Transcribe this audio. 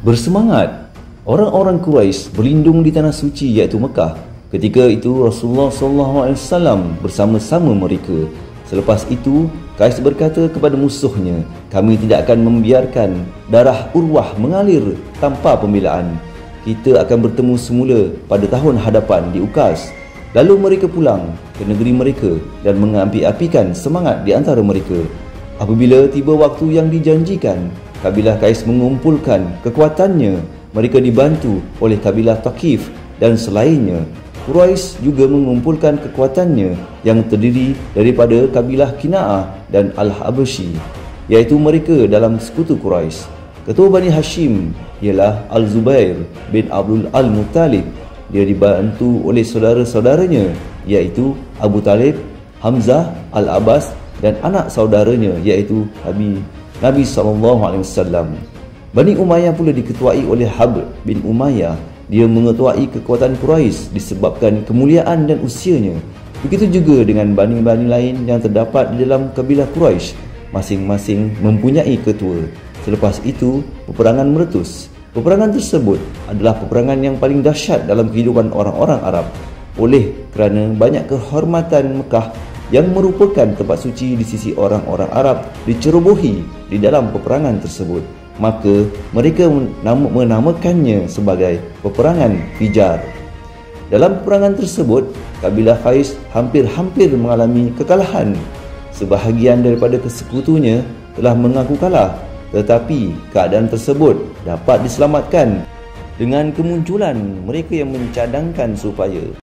Bersemangat, orang-orang Quraisy berlindung di tanah suci iaitu Mekah. Ketika itu Rasulullah SAW bersama-sama mereka. Selepas itu Qais berkata kepada musuhnya, "Kami tidak akan membiarkan darah Urwah mengalir tanpa pembelaan. Kita akan bertemu semula pada tahun hadapan di Ukas." Lalu mereka pulang ke negeri mereka dan mengapi-apikan semangat di antara mereka. Apabila tiba waktu yang dijanjikan, kabilah Qais mengumpulkan kekuatannya. Mereka dibantu oleh kabilah Thaqif dan selainnya. Quraisy juga mengumpulkan kekuatannya yang terdiri daripada kabilah Kina'ah dan Al-Habasyi, iaitu mereka dalam sekutu Quraisy. Ketua Bani Hashim ialah Al-Zubair bin Abdul Al-Muttalib. Dia dibantu oleh saudara-saudaranya iaitu Abu Talib, Hamzah, Al-Abbas dan anak saudaranya iaitu Nabi SAW. Bani Umayyah pula diketuai oleh Habr bin Umayyah. Dia mengetuai kekuatan Quraisy disebabkan kemuliaan dan usianya. Begitu juga dengan bani-bani lain yang terdapat di dalam kabilah Quraisy. Masing-masing mempunyai ketua. Selepas itu, peperangan meletus. Peperangan tersebut adalah peperangan yang paling dahsyat dalam kehidupan orang-orang Arab. Oleh kerana banyak kehormatan Mekah yang merupakan tempat suci di sisi orang-orang Arab dicerobohi di dalam peperangan tersebut, maka mereka menamakannya sebagai peperangan Fijar. Dalam peperangan tersebut, kabilah Qais hampir-hampir mengalami kekalahan. Sebahagian daripada sekutunya telah mengaku kalah, tetapi keadaan tersebut dapat diselamatkan dengan kemunculan mereka yang mencadangkan supaya